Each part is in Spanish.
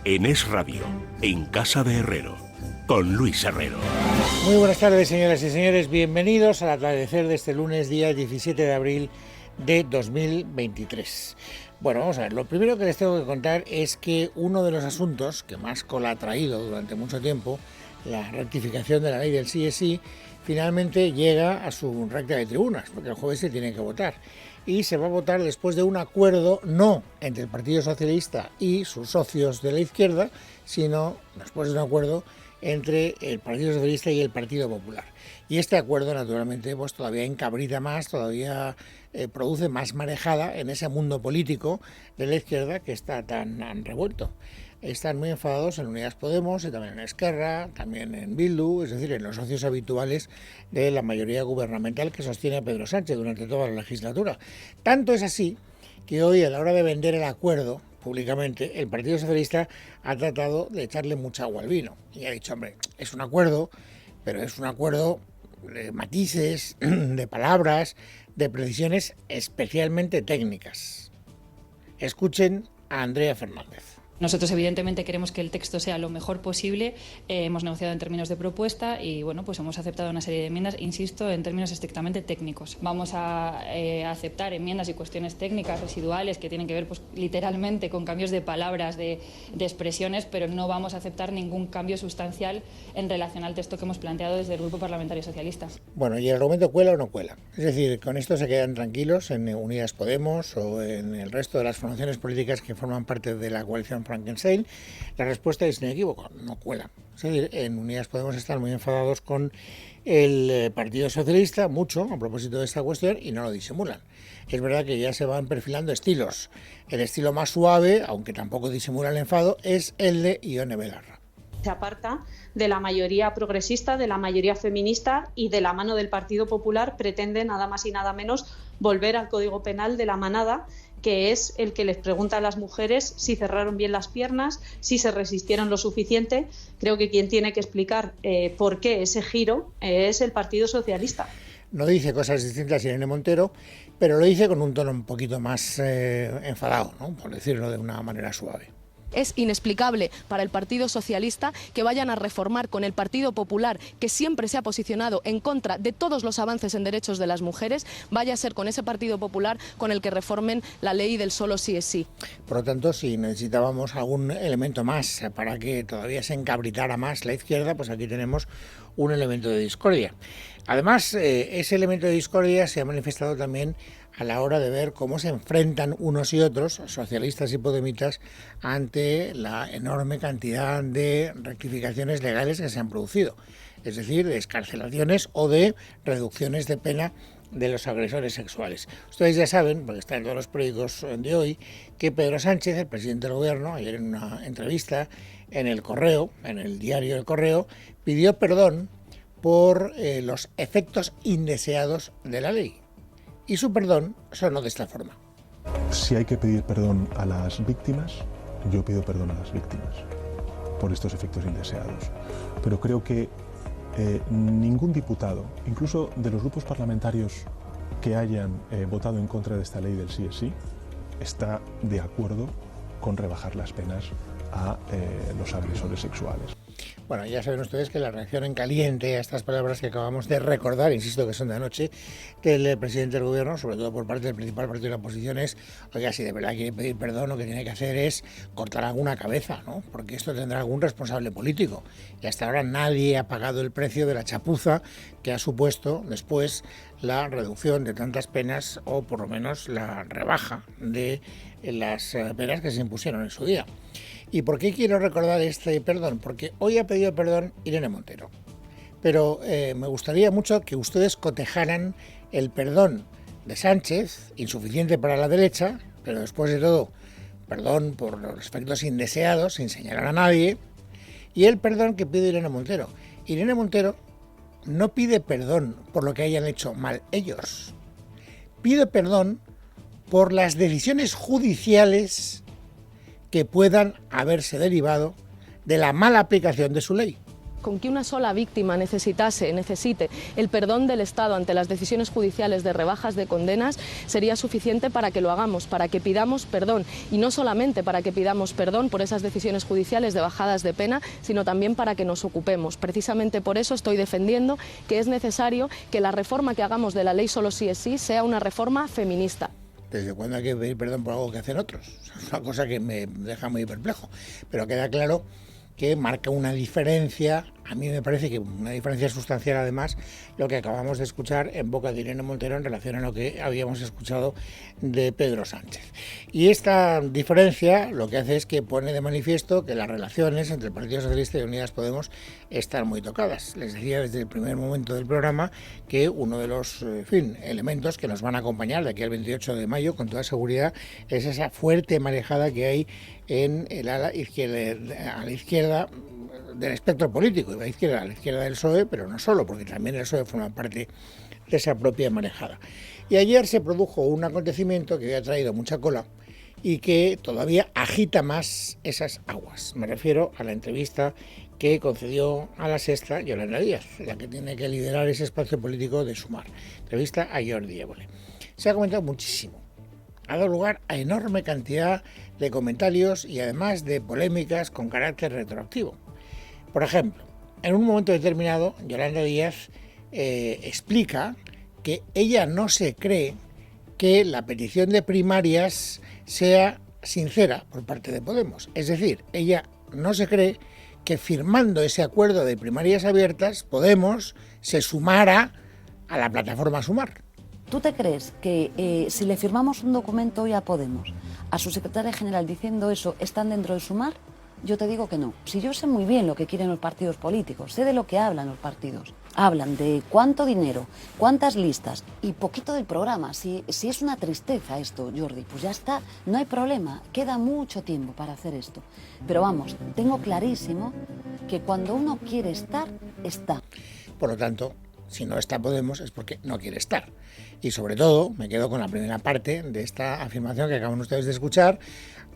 en Es Radio, en Casa de Herrero, con Luis Herrero. Muy buenas tardes, señoras y señores. Bienvenidos al atardecer de este lunes, día 17 de abril de 2023. Bueno, vamos a ver. Lo primero que les tengo que contar es que uno de los asuntos que más cola ha traído durante mucho tiempo, la rectificación de la ley del sí es sí, finalmente llega a su recta de tribunas, porque el jueves se tiene que votar. Y se va a votar después de un acuerdo no entre el Partido Socialista y sus socios de la izquierda, sino después de un acuerdo entre el Partido Socialista y el Partido Popular. Y este acuerdo, naturalmente, pues todavía encabrita más, todavía produce más marejada en ese mundo político de la izquierda que está tan revuelto. Están muy enfadados en Unidas Podemos y también en Esquerra, también en Bildu, es decir, en los socios habituales de la mayoría gubernamental que sostiene a Pedro Sánchez durante toda la legislatura. Tanto es así que hoy, a la hora de vender el acuerdo públicamente, el Partido Socialista ha tratado de echarle mucha agua al vino y ha dicho, hombre, es un acuerdo, pero es un acuerdo de matices, de palabras, de precisiones especialmente técnicas. Escuchen a Andrea Fernández. Nosotros evidentemente queremos que el texto sea lo mejor posible, hemos negociado en términos de propuesta y bueno, pues hemos aceptado una serie de enmiendas, insisto, en términos estrictamente técnicos. Vamos a aceptar enmiendas y cuestiones técnicas residuales que tienen que ver pues literalmente con cambios de palabras, de expresiones, pero no vamos a aceptar ningún cambio sustancial en relación al texto que hemos planteado desde el Grupo Parlamentario Socialista. Bueno, ¿y el argumento cuela o no cuela? Es decir, ¿con esto se quedan tranquilos en Unidas Podemos o en el resto de las formaciones políticas que forman parte de la coalición Frankenstein? La respuesta es inequívoca, no cuela. Es decir, en Unidas Podemos están muy enfadados con el Partido Socialista, mucho a propósito de esta cuestión, y no lo disimulan. Es verdad que ya se van perfilando estilos. El estilo más suave, aunque tampoco disimula el enfado, es el de Ione Belarra. Se aparta de la mayoría progresista, de la mayoría feminista y de la mano del Partido Popular pretende nada más y nada menos volver al Código Penal de la manada, que es el que les pregunta a las mujeres si cerraron bien las piernas, si se resistieron lo suficiente. Creo que quien tiene que explicar por qué ese giro es el Partido Socialista. No dice cosas distintas Irene Montero, pero lo dice con un tono un poquito más enfadado, ¿no? Por decirlo de una manera suave. Es inexplicable para el Partido Socialista que vayan a reformar con el Partido Popular, que siempre se ha posicionado en contra de todos los avances en derechos de las mujeres, vaya a ser con ese Partido Popular con el que reformen la ley del solo sí es sí. Por lo tanto, si necesitábamos algún elemento más para que todavía se encabritara más la izquierda, pues aquí tenemos un elemento de discordia. Además, ese elemento de discordia se ha manifestado también a la hora de ver cómo se enfrentan unos y otros, socialistas y podemitas, ante la enorme cantidad de rectificaciones legales que se han producido, es decir, de excarcelaciones o de reducciones de pena de los agresores sexuales. Ustedes ya saben, porque está en todos los periódicos de hoy, que Pedro Sánchez, el presidente del gobierno, ayer en una entrevista en El Correo, en el diario El Correo, pidió perdón por los efectos indeseados de la ley. Y su perdón sonó de esta forma. Si hay que pedir perdón a las víctimas, yo pido perdón a las víctimas por estos efectos indeseados. Pero creo que ningún diputado, incluso de los grupos parlamentarios que hayan votado en contra de esta ley del sí es sí, está de acuerdo con rebajar las penas a los agresores sexuales. Bueno, ya saben ustedes que la reacción en caliente a estas palabras que acabamos de recordar, insisto que son de anoche, del presidente del gobierno, sobre todo por parte del principal partido de la oposición, es, oiga, si de verdad quiere pedir perdón, lo que tiene que hacer es cortar alguna cabeza, ¿no? Porque esto tendrá algún responsable político. Y hasta ahora nadie ha pagado el precio de la chapuza que ha supuesto después la reducción de tantas penas, o por lo menos la rebaja de las penas que se impusieron en su día. ¿Y por qué quiero recordar este perdón? Porque hoy ha pedido perdón Irene Montero. Pero me gustaría mucho que ustedes cotejaran el perdón de Sánchez, insuficiente para la derecha, pero después de todo, perdón por los efectos indeseados, sin señalar a nadie, y el perdón que pide Irene Montero. Irene Montero no pide perdón por lo que hayan hecho mal ellos. Pide perdón por las decisiones judiciales que puedan haberse derivado de la mala aplicación de su ley. Con que una sola víctima necesite el perdón del Estado ante las decisiones judiciales de rebajas de condenas sería suficiente para que lo hagamos, para que pidamos perdón, y no solamente para que pidamos perdón por esas decisiones judiciales de bajadas de pena, sino también para que nos ocupemos. Precisamente por eso estoy defendiendo que es necesario que la reforma que hagamos de la ley Solo sí es sí sea una reforma feminista. ¿Desde cuándo hay que pedir perdón por algo que hacen otros? Es una cosa que me deja muy perplejo, pero queda claro que marca una diferencia, a mí me parece que una diferencia sustancial además, lo que acabamos de escuchar en boca de Irene Montero en relación a lo que habíamos escuchado de Pedro Sánchez. Y esta diferencia lo que hace es que pone de manifiesto que las relaciones entre el Partido Socialista y Unidas Podemos están muy tocadas. Les decía desde el primer momento del programa que uno de los elementos que nos van a acompañar de aquí al 28 de mayo con toda seguridad es esa fuerte marejada que hay en el ala izquierda, a la izquierda del espectro político, a la izquierda del PSOE, pero no solo, porque también el PSOE forma parte de esa propia marejada. Y ayer se produjo un acontecimiento que ha traído mucha cola y que todavía agita más esas aguas. Me refiero a la entrevista que concedió a La Sexta Yolanda Díaz, la que tiene que liderar ese espacio político de Sumar. Entrevista a Jordi Évole. Se ha comentado muchísimo. Ha dado lugar a enorme cantidad de comentarios y además de polémicas con carácter retroactivo. Por ejemplo, en un momento determinado, Yolanda Díaz explica que ella no se cree que la petición de primarias sea sincera por parte de Podemos. Es decir, ella no se cree que firmando ese acuerdo de primarias abiertas, Podemos se sumara a la plataforma Sumar. ¿Tú te crees que si le firmamos un documento hoy a Podemos, a su secretaria general diciendo eso, están dentro de Sumar? Yo te digo que no. Si yo sé muy bien lo que quieren los partidos políticos, sé de lo que hablan los partidos. Hablan de cuánto dinero, cuántas listas y poquito del programa. Si es una tristeza esto, Jordi, pues ya está, no hay problema. Queda mucho tiempo para hacer esto. Pero vamos, tengo clarísimo que cuando uno quiere estar, está. Por lo tanto, si no está Podemos es porque no quiere estar. Y sobre todo, me quedo con la primera parte de esta afirmación que acaban ustedes de escuchar.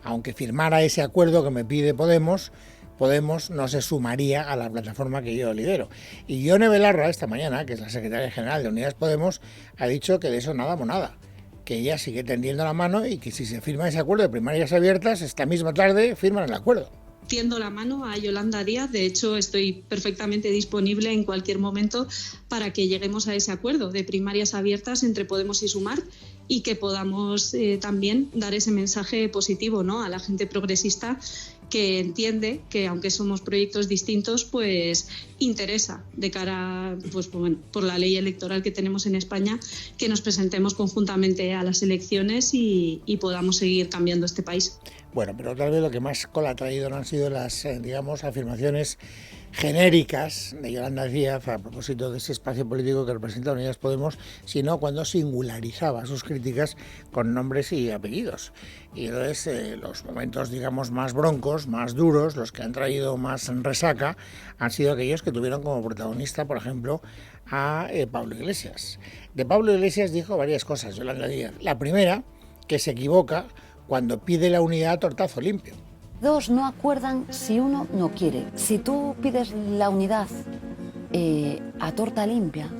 Aunque firmara ese acuerdo que me pide Podemos, Podemos no se sumaría a la plataforma que yo lidero. Y Ione Belarra, esta mañana, que es la secretaria general de Unidas Podemos, ha dicho que de eso nada monada, que ella sigue tendiendo la mano y que si se firma ese acuerdo de primarias abiertas, esta misma tarde firman el acuerdo. Tiendo la mano a Yolanda Díaz, de hecho estoy perfectamente disponible en cualquier momento para que lleguemos a ese acuerdo de primarias abiertas entre Podemos y Sumar y que podamos también dar ese mensaje positivo, ¿no?, a la gente progresista que entiende que aunque somos proyectos distintos, pues interesa de cara, pues bueno, por la ley electoral que tenemos en España, que nos presentemos conjuntamente a las elecciones y podamos seguir cambiando este país. Bueno, pero tal vez lo que más cola ha traído no han sido las, afirmaciones genéricas de Yolanda Díaz a propósito de ese espacio político que representa Unidas Podemos, sino cuando singularizaba sus críticas con nombres y apellidos. Y entonces los momentos, digamos, más broncos, más duros, los que han traído más resaca, han sido aquellos que tuvieron como protagonista, por ejemplo, a Pablo Iglesias. De Pablo Iglesias dijo varias cosas, Yolanda Díaz. La primera, que se equivoca cuando pide la unidad a tortazo limpio. Dos no acuerdan si uno no quiere. Si tú pides la unidad a torta limpia,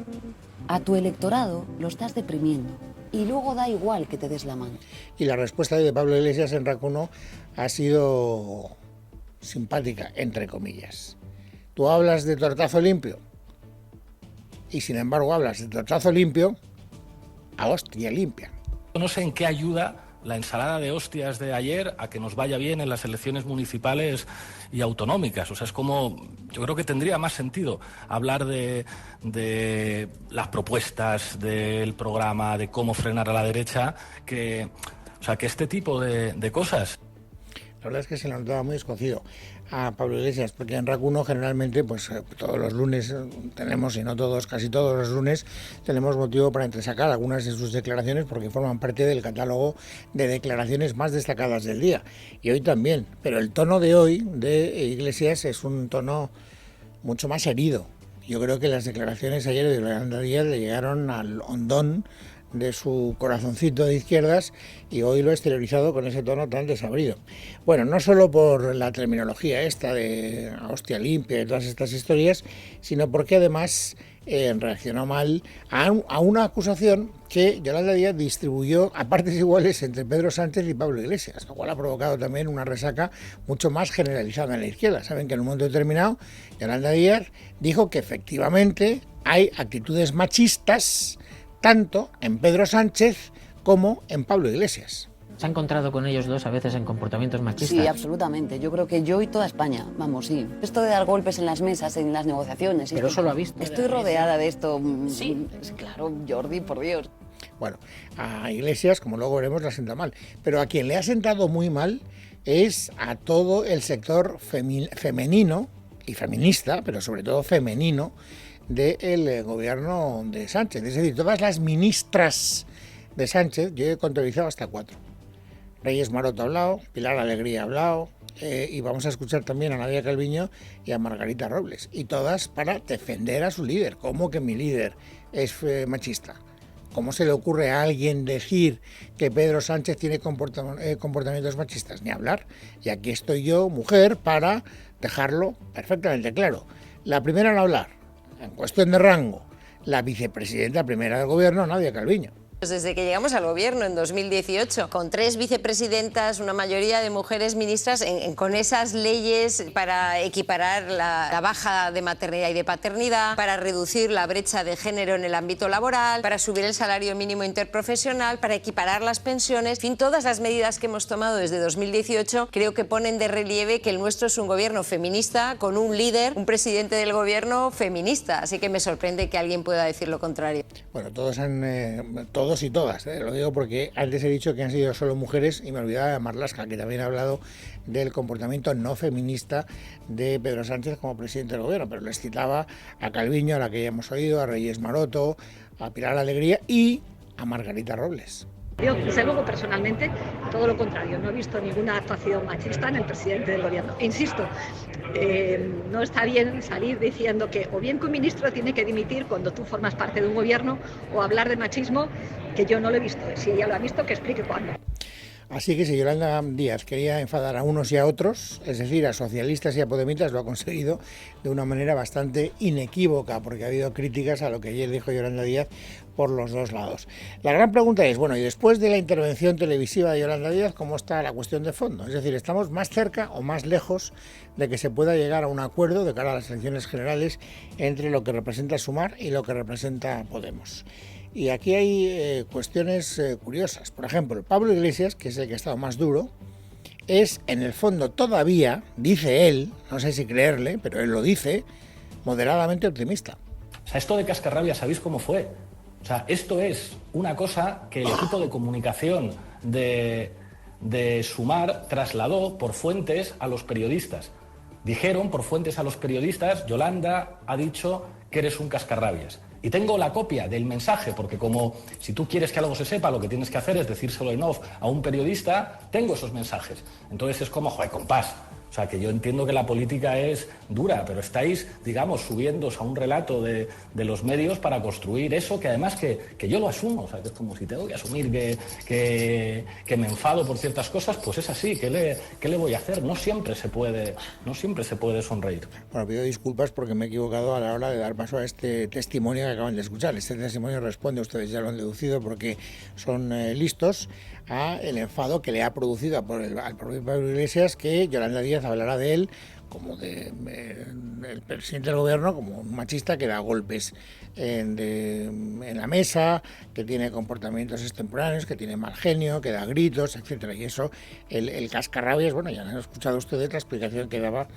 a tu electorado lo estás deprimiendo. Y luego da igual que te des la mano. Y la respuesta de Pablo Iglesias en RAC 1 ha sido simpática, entre comillas. Tú hablas de tortazo limpio y sin embargo hablas de tortazo limpio a hostia limpia. No sé en qué ayuda la ensalada de hostias de ayer a que nos vaya bien en las elecciones municipales y autonómicas. O sea, es como, yo creo que tendría más sentido hablar de las propuestas del programa, de cómo frenar a la derecha, que este tipo de cosas. La verdad es que se le notaba muy escocido a Pablo Iglesias, porque en RAC 1 generalmente, pues todos los lunes tenemos, y no todos, casi todos los lunes, tenemos motivo para entresacar algunas de sus declaraciones porque forman parte del catálogo de declaraciones más destacadas del día. Y hoy también, pero el tono de hoy de Iglesias es un tono mucho más herido. Yo creo que las declaraciones ayer de Yolanda Díaz le llegaron al hondón de su corazoncito de izquierdas y hoy lo ha exteriorizado con ese tono tan desabrido. Bueno, no solo por la terminología esta de hostia limpia y todas estas historias, sino porque además reaccionó mal a una acusación que Yolanda Díaz distribuyó a partes iguales entre Pedro Sánchez y Pablo Iglesias, lo cual ha provocado también una resaca mucho más generalizada en la izquierda. Saben que en un momento determinado Yolanda Díaz dijo que efectivamente hay actitudes machistas tanto en Pedro Sánchez como en Pablo Iglesias. ¿Se ha encontrado con ellos dos a veces en comportamientos machistas? Sí, absolutamente. Yo creo que yo y toda España, vamos, sí. Esto de dar golpes en las mesas, en las negociaciones... Pero eso lo ha visto. Estoy rodeada de esto. Sí. Claro, Jordi, por Dios. Bueno, a Iglesias, como luego veremos, le ha sentado mal. Pero a quien le ha sentado muy mal es a todo el sector femenino y feminista, pero sobre todo femenino, del gobierno de Sánchez. Es decir, todas las ministras de Sánchez, yo he contabilizado hasta 4. Reyes Maroto ha hablado, Pilar Alegría ha hablado, y vamos a escuchar también a Nadia Calviño y a Margarita Robles. Y todas para defender a su líder. ¿Cómo que mi líder es machista? ¿Cómo se le ocurre a alguien decir que Pedro Sánchez tiene comportamientos machistas? Ni hablar. Y aquí estoy yo, mujer, para dejarlo perfectamente claro. La primera en hablar, en cuestión de rango, la vicepresidenta primera del gobierno, Nadia Calviño. Desde que llegamos al gobierno en 2018, con 3 vicepresidentas, una mayoría de mujeres ministras, con esas leyes para equiparar la baja de maternidad y de paternidad, para reducir la brecha de género en el ámbito laboral, para subir el salario mínimo interprofesional, para equiparar las pensiones, en fin, todas las medidas que hemos tomado desde 2018 creo que ponen de relieve que el nuestro es un gobierno feminista con un líder, un presidente del gobierno feminista, así que me sorprende que alguien pueda decir lo contrario. Bueno, todos y todas, lo digo porque antes he dicho que han sido solo mujeres y me olvidaba de Marlaska, que también ha hablado del comportamiento no feminista de Pedro Sánchez como presidente del gobierno, pero les citaba a Calviño, a la que ya hemos oído, a Reyes Maroto, a Pilar Alegría y a Margarita Robles. Yo, desde luego, personalmente, todo lo contrario. No he visto ninguna actuación machista en el presidente del gobierno. E insisto, no está bien salir diciendo que o bien que un ministro tiene que dimitir cuando tú formas parte de un gobierno o hablar de machismo, que yo no lo he visto. Si ella lo ha visto, que explique cuándo. Así que si Yolanda Díaz quería enfadar a unos y a otros, es decir, a socialistas y a podemitas, lo ha conseguido de una manera bastante inequívoca, porque ha habido críticas a lo que ayer dijo Yolanda Díaz por los dos lados. La gran pregunta es, bueno, y después de la intervención televisiva de Yolanda Díaz, ¿cómo está la cuestión de fondo? Es decir, ¿estamos más cerca o más lejos de que se pueda llegar a un acuerdo de cara a las elecciones generales entre lo que representa Sumar y lo que representa Podemos? Y aquí hay cuestiones curiosas. Por ejemplo, Pablo Iglesias, que es el que ha estado más duro, es en el fondo todavía, dice él, no sé si creerle, pero él lo dice, moderadamente optimista. O sea, esto de cascarrabias, ¿sabéis cómo fue? O sea, esto es una cosa que el equipo de comunicación de Sumar trasladó por fuentes a los periodistas. Dijeron por fuentes a los periodistas, Yolanda ha dicho que eres un cascarrabias. Y tengo la copia del mensaje, porque como si tú quieres que algo se sepa, lo que tienes que hacer es decírselo en off a un periodista, tengo esos mensajes. Entonces es como, joder, compás. O sea, que yo entiendo que la política es dura, pero estáis, digamos, subiéndose a un relato de los medios para construir eso, que además que yo lo asumo. O sea, que es como si tengo que asumir que me enfado por ciertas cosas, pues es así. ¿Qué le voy a hacer? No siempre se puede sonreír. Bueno, pido disculpas porque me he equivocado a la hora de dar paso a este testimonio que acaban de escuchar. Este testimonio responde, ustedes ya lo han deducido porque son listos, a el enfado que le ha producido al propio Pablo Iglesias que Yolanda Díaz hablará de él como del presidente del gobierno como un machista que da golpes en la mesa, que tiene comportamientos extemporáneos, que tiene mal genio, que da gritos, etcétera. Y eso, el cascarrabias, bueno, ya han escuchado ustedes la explicación que daba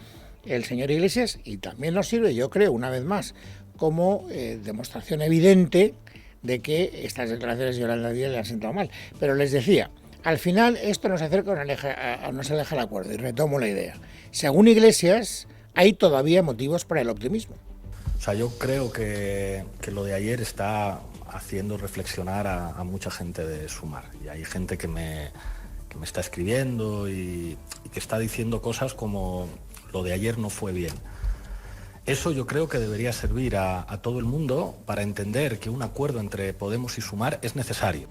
el señor Iglesias y también nos sirve, yo creo, una vez más, como demostración evidente de que estas declaraciones de Yolanda Díaz le han sentado mal. Pero les decía, al final esto nos acerca o nos aleja el acuerdo, y retomo la idea. Según Iglesias, hay todavía motivos para el optimismo. O sea, yo creo que lo de ayer está haciendo reflexionar a mucha gente de Sumar. Y hay gente que me está escribiendo y que está diciendo cosas como lo de ayer no fue bien. Eso yo creo que debería servir a todo el mundo para entender que un acuerdo entre Podemos y Sumar es necesario.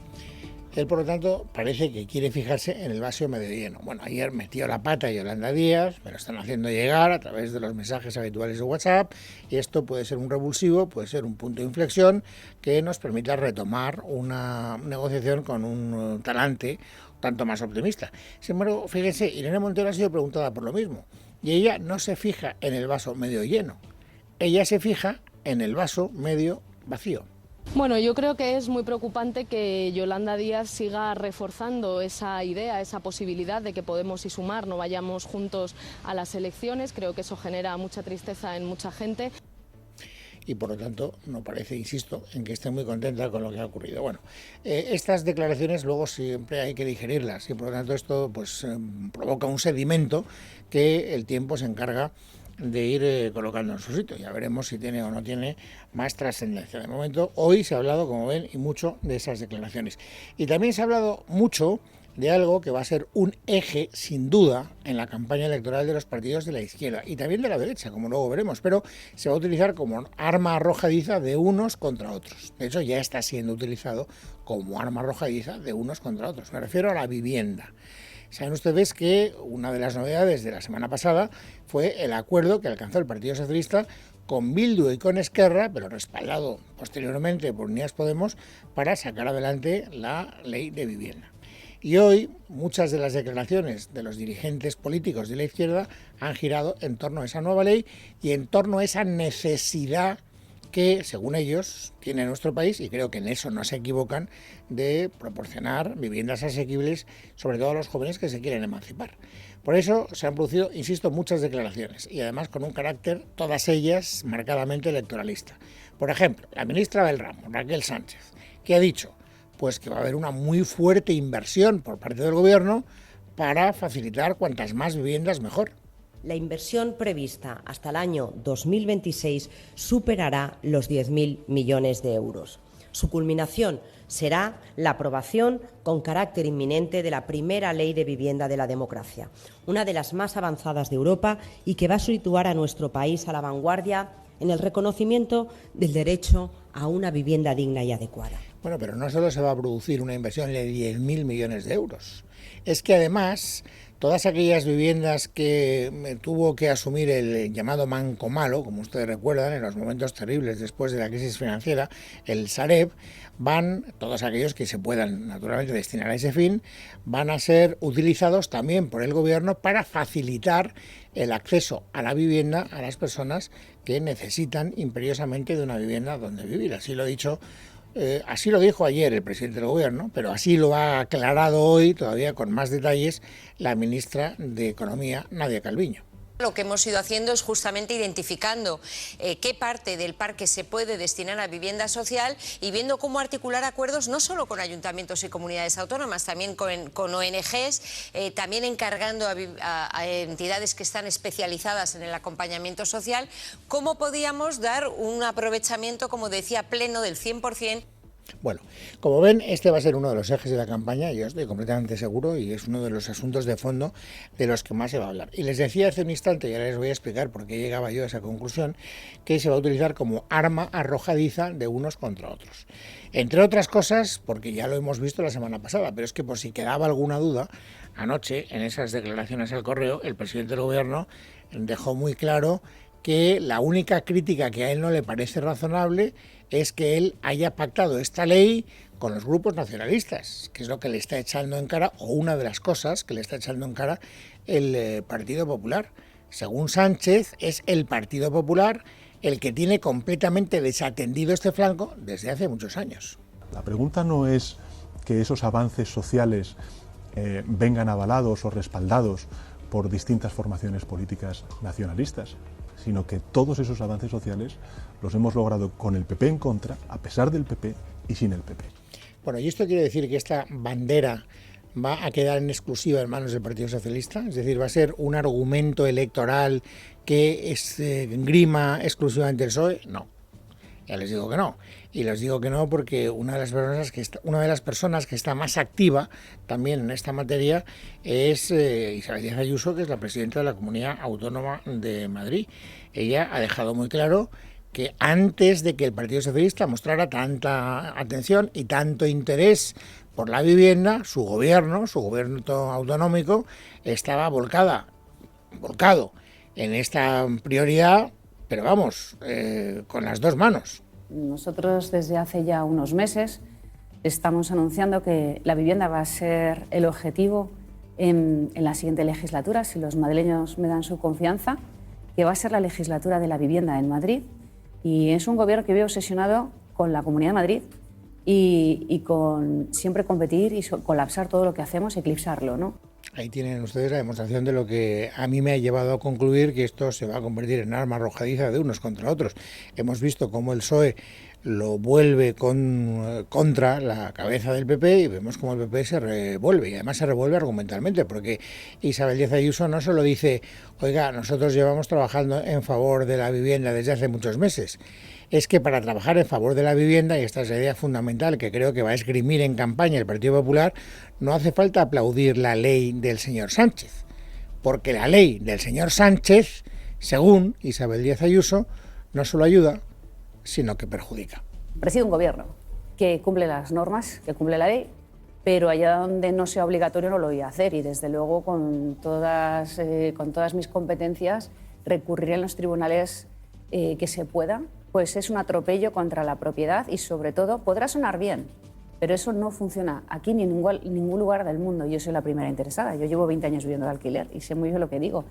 Él, por lo tanto, parece que quiere fijarse en el vaso medio lleno. Bueno, ayer metió la pata Yolanda Díaz, me lo están haciendo llegar a través de los mensajes habituales de WhatsApp, y esto puede ser un revulsivo, puede ser un punto de inflexión que nos permita retomar una negociación con un talante tanto más optimista. Sin embargo, fíjense, Irene Montero ha sido preguntada por lo mismo, y ella no se fija en el vaso medio lleno, ella se fija en el vaso medio vacío. Bueno, yo creo que es muy preocupante que Yolanda Díaz siga reforzando esa idea, esa posibilidad de que Podemos y Sumar no vayamos juntos a las elecciones. Creo que eso genera mucha tristeza en mucha gente. Y por lo tanto no parece, insisto, en que esté muy contenta con lo que ha ocurrido. Bueno, estas declaraciones luego siempre hay que digerirlas y por lo tanto esto pues provoca un sedimento que el tiempo se encarga de ir colocando en su sitio. Ya veremos si tiene o no tiene más trascendencia. De momento, hoy se ha hablado, como ven, y mucho de esas declaraciones. Y también se ha hablado mucho de algo que va a ser un eje, sin duda, en la campaña electoral de los partidos de la izquierda y también de la derecha, como luego veremos, pero se va a utilizar como arma arrojadiza de unos contra otros. De hecho, ya está siendo utilizado como arma arrojadiza de unos contra otros. Me refiero a la vivienda. Saben ustedes que una de las novedades de la semana pasada fue el acuerdo que alcanzó el Partido Socialista con Bildu y con Esquerra, pero respaldado posteriormente por Unidas Podemos, para sacar adelante la ley de vivienda. Y hoy muchas de las declaraciones de los dirigentes políticos de la izquierda han girado en torno a esa nueva ley y en torno a esa necesidad que, según ellos, tiene nuestro país, y creo que en eso no se equivocan, de proporcionar viviendas asequibles, sobre todo a los jóvenes que se quieren emancipar. Por eso se han producido, insisto, muchas declaraciones, y además con un carácter, todas ellas, marcadamente electoralista. Por ejemplo, la ministra del ramo, Raquel Sánchez, que ha dicho pues que va a haber una muy fuerte inversión por parte del Gobierno para facilitar cuantas más viviendas mejor. La inversión prevista hasta el año 2026 superará los 10.000 millones de euros. Su culminación será la aprobación con carácter inminente de la primera ley de vivienda de la democracia, una de las más avanzadas de Europa y que va a situar a nuestro país a la vanguardia en el reconocimiento del derecho a una vivienda digna y adecuada. Bueno, pero no solo se va a producir una inversión de 10.000 millones de euros, es que además todas aquellas viviendas que tuvo que asumir el llamado Manco Malo, como ustedes recuerdan, en los momentos terribles después de la crisis financiera, el Sareb, todos aquellos que se puedan naturalmente destinar a ese fin, van a ser utilizados también por el Gobierno para facilitar el acceso a la vivienda a las personas que necesitan imperiosamente de una vivienda donde vivir. Así lo dijo ayer el presidente del Gobierno, pero así lo ha aclarado hoy, todavía con más detalles, la ministra de Economía, Nadia Calviño. Lo que hemos ido haciendo es justamente identificando qué parte del parque se puede destinar a vivienda social y viendo cómo articular acuerdos no solo con ayuntamientos y comunidades autónomas, también con ONGs, también encargando a entidades que están especializadas en el acompañamiento social, cómo podíamos dar un aprovechamiento, como decía, pleno del 100%. Bueno, como ven, este va a ser uno de los ejes de la campaña, yo estoy completamente seguro, y es uno de los asuntos de fondo de los que más se va a hablar. Y les decía hace un instante, y ahora les voy a explicar por qué llegaba yo a esa conclusión, que se va a utilizar como arma arrojadiza de unos contra otros. Entre otras cosas, porque ya lo hemos visto la semana pasada, pero es que por si quedaba alguna duda, anoche, en esas declaraciones al correo, el presidente del Gobierno dejó muy claro que la única crítica que a él no le parece razonable es que él haya pactado esta ley con los grupos nacionalistas, que es lo que le está echando en cara, o una de las cosas que le está echando en cara el Partido Popular. Según Sánchez, es el Partido Popular el que tiene completamente desatendido este flanco desde hace muchos años. La pregunta no es que esos avances sociales vengan avalados o respaldados por distintas formaciones políticas nacionalistas, sino que todos esos avances sociales los hemos logrado con el PP en contra, a pesar del PP y sin el PP. Bueno, y esto quiere decir que esta bandera va a quedar en exclusiva en manos del Partido Socialista, es decir, va a ser un argumento electoral que esgrima exclusivamente el PSOE. No. Ya les digo que no. Y les digo que no porque una de las personas que está más activa también en esta materia es Isabel Díaz Ayuso, que es la presidenta de la Comunidad Autónoma de Madrid. Ella ha dejado muy claro que antes de que el Partido Socialista mostrara tanta atención y tanto interés por la vivienda, su gobierno autonómico, estaba volcado en esta prioridad, pero vamos, con las dos manos. Nosotros desde hace ya unos meses estamos anunciando que la vivienda va a ser el objetivo en la siguiente legislatura, si los madrileños me dan su confianza, que va a ser la legislatura de la vivienda en Madrid. Y es un gobierno que vive obsesionado con la Comunidad de Madrid y con siempre competir y colapsar todo lo que hacemos, eclipsarlo, ¿no? Ahí tienen ustedes la demostración de lo que a mí me ha llevado a concluir que esto se va a convertir en arma arrojadiza de unos contra otros. Hemos visto cómo el PSOE lo vuelve contra la cabeza del PP y vemos cómo el PP se revuelve, y además se revuelve argumentalmente, porque Isabel Díaz Ayuso no solo dice, oiga, nosotros llevamos trabajando en favor de la vivienda desde hace muchos meses. Es que para trabajar en favor de la vivienda, y esta es la idea fundamental que creo que va a esgrimir en campaña el Partido Popular, no hace falta aplaudir la ley del señor Sánchez, porque la ley del señor Sánchez, según Isabel Díaz Ayuso, no solo ayuda, sino que perjudica. Preside un gobierno que cumple las normas, que cumple la ley, pero allá donde no sea obligatorio no lo voy a hacer, y desde luego con todas mis competencias recurriré en los tribunales que se pueda, pues es un atropello contra la propiedad y sobre todo podrá sonar bien, pero eso no funciona aquí ni en ningún lugar del mundo. Yo soy la primera interesada, yo llevo 20 años viviendo de alquiler y sé muy bien lo que digo.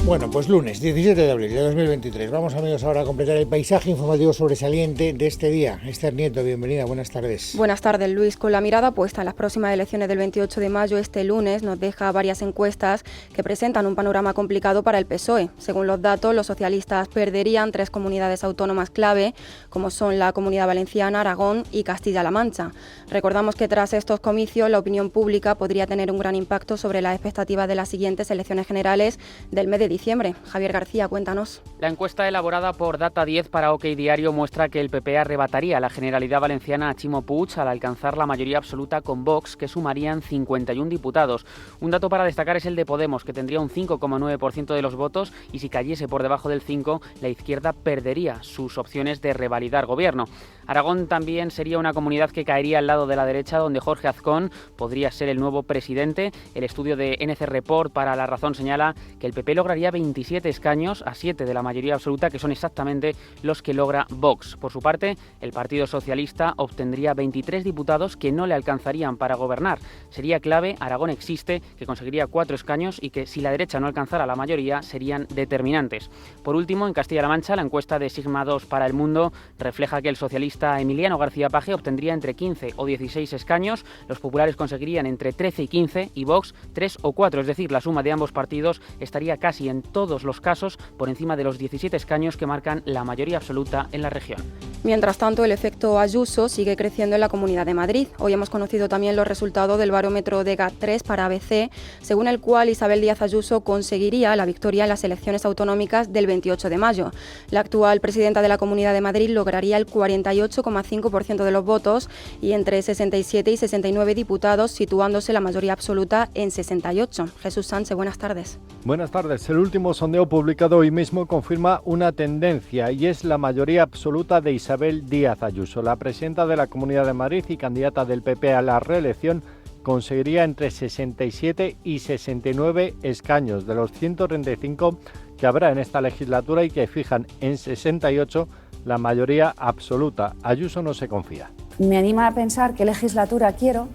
Bueno, pues lunes 17 de abril de 2023. Vamos, amigos, ahora a completar el paisaje informativo sobresaliente de este día. Esther Nieto, bienvenida, buenas tardes. Buenas tardes, Luis. Con la mirada puesta en las próximas elecciones del 28 de mayo, este lunes nos deja varias encuestas que presentan un panorama complicado para el PSOE. Según los datos, los socialistas perderían 3 comunidades autónomas clave, como son la Comunidad Valenciana, Aragón y Castilla-La Mancha. Recordamos que tras estos comicios, la opinión pública podría tener un gran impacto sobre las expectativas de las siguientes elecciones generales del mes de diciembre. Javier García, cuéntanos. La encuesta elaborada por Data 10 para OK Diario muestra que el PP arrebataría la Generalidad Valenciana a Chimo Puig al alcanzar la mayoría absoluta con Vox, que sumarían 51 diputados. Un dato para destacar es el de Podemos, que tendría un 5,9% de los votos, y si cayese por debajo del 5%, la izquierda perdería sus opciones de revalidar gobierno. Aragón también sería una comunidad que caería al lado de la derecha, donde Jorge Azcón podría ser el nuevo presidente. El estudio de NC Report para La Razón señala que el PP lograría 27 escaños a 7 de la mayoría absoluta, que son exactamente los que logra Vox. Por su parte, el Partido Socialista obtendría 23 diputados que no le alcanzarían para gobernar. Sería clave, Aragón existe, que conseguiría 4 escaños y que si la derecha no alcanzara la mayoría serían determinantes. Por último, en Castilla-La Mancha, la encuesta de Sigma 2 para El Mundo refleja que el socialista Emiliano García Paje obtendría entre 15 o 16 escaños, los populares conseguirían entre 13 y 15 y Vox 3 o 4, es decir, la suma de ambos partidos estaría casi en todos los casos por encima de los 17 escaños que marcan la mayoría absoluta en la región. Mientras tanto, el efecto Ayuso sigue creciendo en la Comunidad de Madrid. Hoy hemos conocido también los resultados del barómetro de GAT3 para ABC, según el cual Isabel Díaz Ayuso conseguiría la victoria en las elecciones autonómicas del 28 de mayo. La actual presidenta de la Comunidad de Madrid lograría el 48,5% de los votos y entre 67 y 69 diputados, situándose la mayoría absoluta en 68. Jesús Sánchez, buenas tardes. Buenas tardes. El último sondeo publicado hoy mismo confirma una tendencia y es la mayoría absoluta de Isabel Díaz Ayuso. La presidenta de la Comunidad de Madrid y candidata del PP a la reelección conseguiría entre 67 y 69 escaños de los 135 que habrá en esta legislatura y que fijan en 68 la mayoría absoluta. Ayuso no se confía. Me anima a pensar qué legislatura quiero,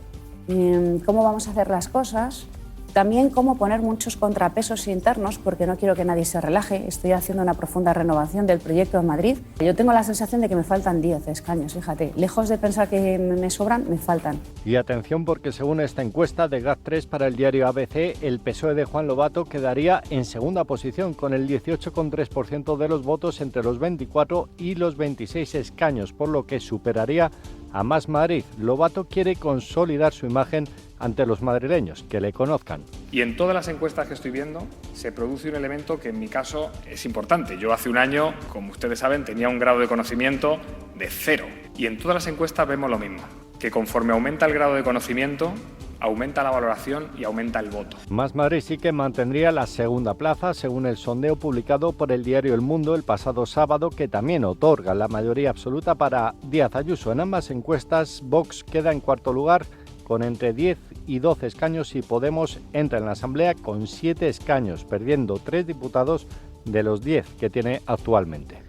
cómo vamos a hacer las cosas, también cómo poner muchos contrapesos internos, porque no quiero que nadie se relaje. Estoy haciendo una profunda renovación del proyecto en Madrid. Yo tengo la sensación de que me faltan 10 escaños, fíjate. Lejos de pensar que me sobran, me faltan. Y atención, porque según esta encuesta de GAT3 para el diario ABC, el PSOE de Juan Lobato quedaría en segunda posición con el 18,3% de los votos entre los 24 y los 26 escaños, por lo que superaría a Más Madrid. Lobato quiere consolidar su imagen ante los madrileños, que le conozcan. Y en todas las encuestas que estoy viendo se produce un elemento que en mi caso es importante. Yo hace un año, como ustedes saben, tenía un grado de conocimiento de 0. Y en todas las encuestas vemos lo mismo, que conforme aumenta el grado de conocimiento, aumenta la valoración y aumenta el voto. Más Madrid sí que mantendría la segunda plaza, según el sondeo publicado por el diario El Mundo el pasado sábado, que también otorga la mayoría absoluta para Díaz Ayuso. En ambas encuestas, Vox queda en cuarto lugar con entre 10 y 12 escaños y Podemos entra en la Asamblea con 7 escaños, perdiendo 3 diputados de los 10 que tiene actualmente.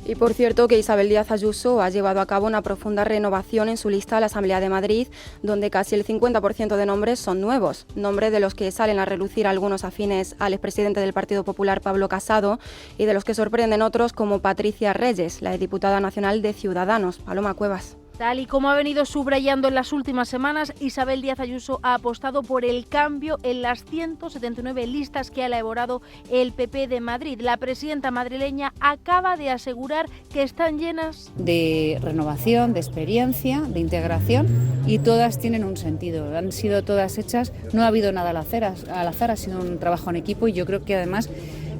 Y por cierto que Isabel Díaz Ayuso ha llevado a cabo una profunda renovación en su lista a la Asamblea de Madrid, donde casi el 50% de nombres son nuevos, nombres de los que salen a relucir algunos afines al expresidente del Partido Popular Pablo Casado y de los que sorprenden otros como Patricia Reyes, la diputada nacional de Ciudadanos. Paloma Cuevas. Tal y como ha venido subrayando en las últimas semanas, Isabel Díaz Ayuso ha apostado por el cambio en las 179 listas que ha elaborado el PP de Madrid. La presidenta madrileña acaba de asegurar que están llenas de renovación, de experiencia, de integración y todas tienen un sentido. Han sido todas hechas, no ha habido nada al azar, ha sido un trabajo en equipo y yo creo que además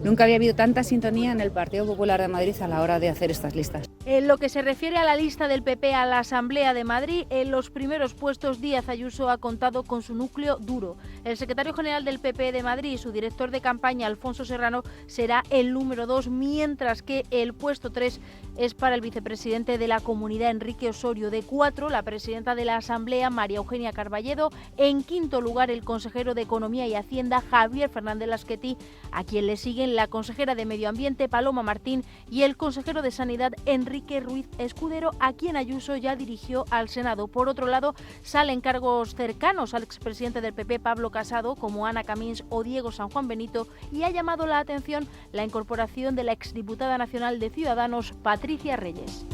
nunca había habido tanta sintonía en el Partido Popular de Madrid a la hora de hacer estas listas. En lo que se refiere a la lista del PP a la Asamblea de Madrid, en los primeros puestos Díaz Ayuso ha contado con su núcleo duro. El secretario general del PP de Madrid y su director de campaña, Alfonso Serrano, será el número 2, mientras que el puesto 3 es para el vicepresidente de la Comunidad, Enrique Osorio. De 4, la presidenta de la Asamblea, María Eugenia Carballedo. En quinto lugar, el consejero de Economía y Hacienda, Javier Fernández Lasqueti, a quien le siguen la consejera de Medio Ambiente, Paloma Martín, y el consejero de Sanidad, Enrique Ruiz Escudero, a quien Ayuso ya dirigió al Senado. Por otro lado, salen cargos cercanos al expresidente del PP, Pablo Casado, como Ana Camins o Diego San Juan Benito, y ha llamado la atención la incorporación de la exdiputada nacional de Ciudadanos, Patricia Reyes.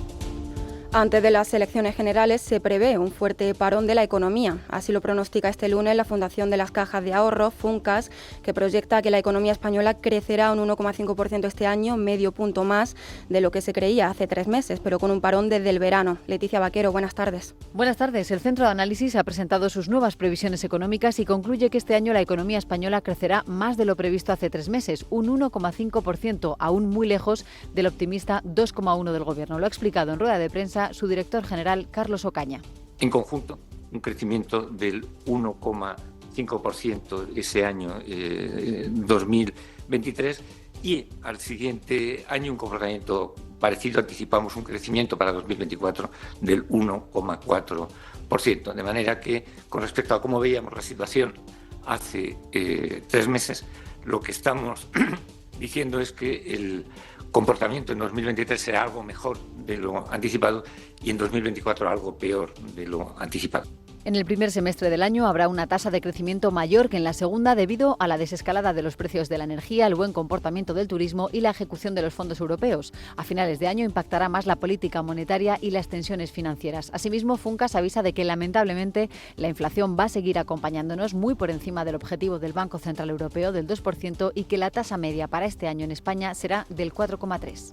Antes de las elecciones generales se prevé un fuerte parón de la economía. Así lo pronostica este lunes la Fundación de las Cajas de Ahorro, Funcas, que proyecta que la economía española crecerá un 1,5% este año, medio punto más de lo que se creía hace 3 meses, pero con un parón desde el verano. Leticia Vaquero, buenas tardes. Buenas tardes. El Centro de Análisis ha presentado sus nuevas previsiones económicas y concluye que este año la economía española crecerá más de lo previsto hace 3 meses, un 1,5%, aún muy lejos del optimista 2,1% del Gobierno. Lo ha explicado en rueda de prensa su director general, Carlos Ocaña. En conjunto, un crecimiento del 1,5% ese año 2023 y al siguiente año un comportamiento parecido. Anticipamos un crecimiento para 2024 del 1,4%. De manera que, con respecto a cómo veíamos la situación hace 3 meses, lo que estamos diciendo es que el comportamiento en 2023 será algo mejor de lo anticipado y en 2024 algo peor de lo anticipado. En el primer semestre del año habrá una tasa de crecimiento mayor que en la segunda debido a la desescalada de los precios de la energía, el buen comportamiento del turismo y la ejecución de los fondos europeos. A finales de año impactará más la política monetaria y las tensiones financieras. Asimismo, Funcas avisa de que lamentablemente la inflación va a seguir acompañándonos muy por encima del objetivo del Banco Central Europeo del 2% y que la tasa media para este año en España será del 4,3%.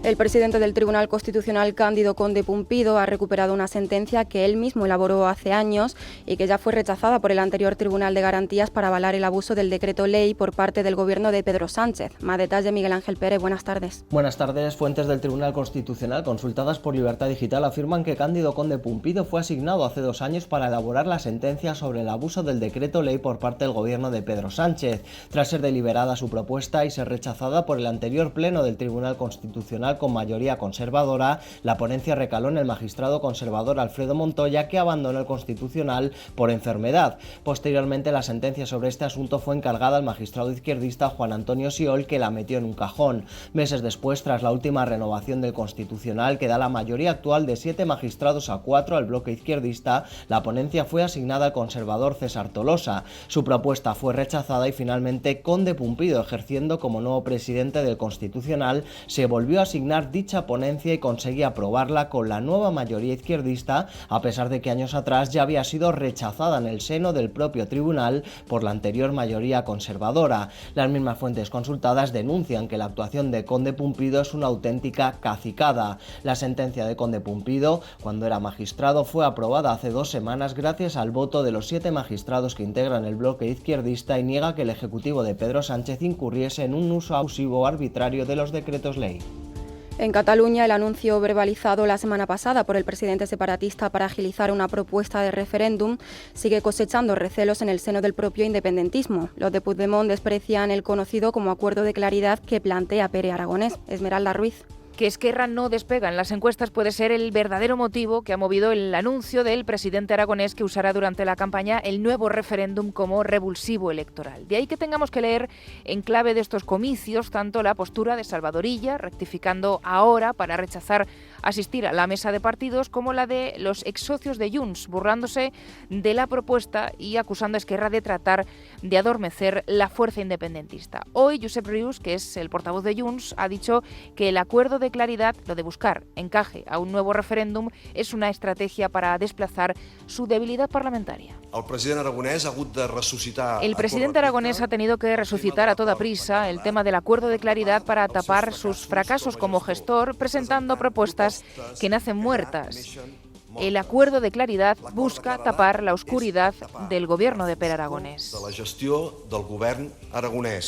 El presidente del Tribunal Constitucional, Cándido Conde Pumpido, ha recuperado una sentencia que él mismo elaboró hace años y que ya fue rechazada por el anterior Tribunal de Garantías para avalar el abuso del decreto ley por parte del gobierno de Pedro Sánchez. Más detalle, Miguel Ángel Pérez, buenas tardes. Buenas tardes. Fuentes del Tribunal Constitucional consultadas por Libertad Digital afirman que Cándido Conde Pumpido fue asignado hace 2 años para elaborar la sentencia sobre el abuso del decreto ley por parte del gobierno de Pedro Sánchez. Tras ser deliberada su propuesta y ser rechazada por el anterior pleno del Tribunal Constitucional con mayoría conservadora, la ponencia recaló en el magistrado conservador Alfredo Montoya, que abandonó el Constitucional por enfermedad. Posteriormente, la sentencia sobre este asunto fue encargada al magistrado izquierdista Juan Antonio Siool, que la metió en un cajón. Meses después, tras la última renovación del Constitucional, que da la mayoría actual de 7 magistrados a 4 al bloque izquierdista, la ponencia fue asignada al conservador César Tolosa. Su propuesta fue rechazada y finalmente Conde Pumpido, ejerciendo como nuevo presidente del Constitucional, se volvió a asignar designar dicha ponencia y conseguía aprobarla con la nueva mayoría izquierdista, a pesar de que años atrás ya había sido rechazada en el seno del propio tribunal por la anterior mayoría conservadora. Las mismas fuentes consultadas denuncian que la actuación de Conde Pumpido es una auténtica cacicada. La sentencia de Conde Pumpido, cuando era magistrado, fue aprobada hace 2 semanas gracias al voto de los 7 magistrados que integran el bloque izquierdista y niega que el ejecutivo de Pedro Sánchez incurriese en un uso abusivo o arbitrario de los decretos ley. En Cataluña, el anuncio verbalizado la semana pasada por el presidente separatista para agilizar una propuesta de referéndum sigue cosechando recelos en el seno del propio independentismo. Los de Puigdemont desprecian el conocido como acuerdo de claridad que plantea Pere Aragonés. Esmeralda Ruiz. Que Esquerra no despega en las encuestas puede ser el verdadero motivo que ha movido el anuncio del presidente aragonés que usará durante la campaña el nuevo referéndum como revulsivo electoral. De ahí que tengamos que leer en clave de estos comicios tanto la postura de Salvador Illa, rectificando ahora para rechazar asistir a la mesa de partidos, como la de los ex socios de Junts, burlándose de la propuesta y acusando a Esquerra de tratar de adormecer la fuerza independentista. Hoy Josep Rius, que es el portavoz de Junts, ha dicho que el acuerdo de claridad, lo de buscar encaje a un nuevo referéndum, es una estrategia para desplazar su debilidad parlamentaria. El presidente aragonés ha tenido que resucitar a toda prisa el tema del acuerdo de claridad para tapar sus fracasos como gestor, presentando propuestas que nacen muertas. El acuerdo de claridad busca tapar la oscuridad del gobierno de Pere Aragonés.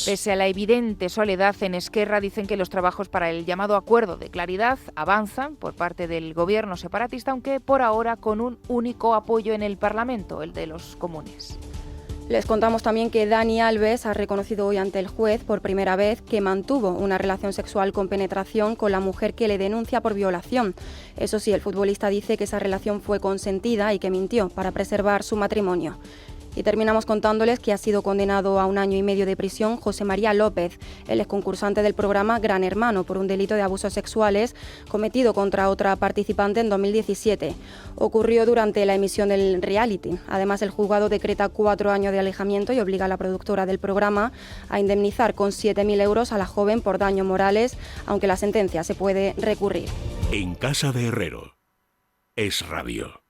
Pese a la evidente soledad en Esquerra, dicen que los trabajos para el llamado acuerdo de claridad avanzan por parte del gobierno separatista, aunque por ahora con un único apoyo en el Parlamento, el de los comunes. Les contamos también que Dani Alves ha reconocido hoy ante el juez por primera vez que mantuvo una relación sexual con penetración con la mujer que le denuncia por violación. Eso sí, el futbolista dice que esa relación fue consentida y que mintió para preservar su matrimonio. Y terminamos contándoles que ha sido condenado a 1 año y medio de prisión José María López, el exconcursante del programa Gran Hermano, por un delito de abusos sexuales cometido contra otra participante en 2017. Ocurrió durante la emisión del reality. Además, el juzgado decreta 4 años de alejamiento y obliga a la productora del programa a indemnizar con 7.000 euros a la joven por daños morales, aunque la sentencia se puede recurrir. En casa de Herrero, Es Radio.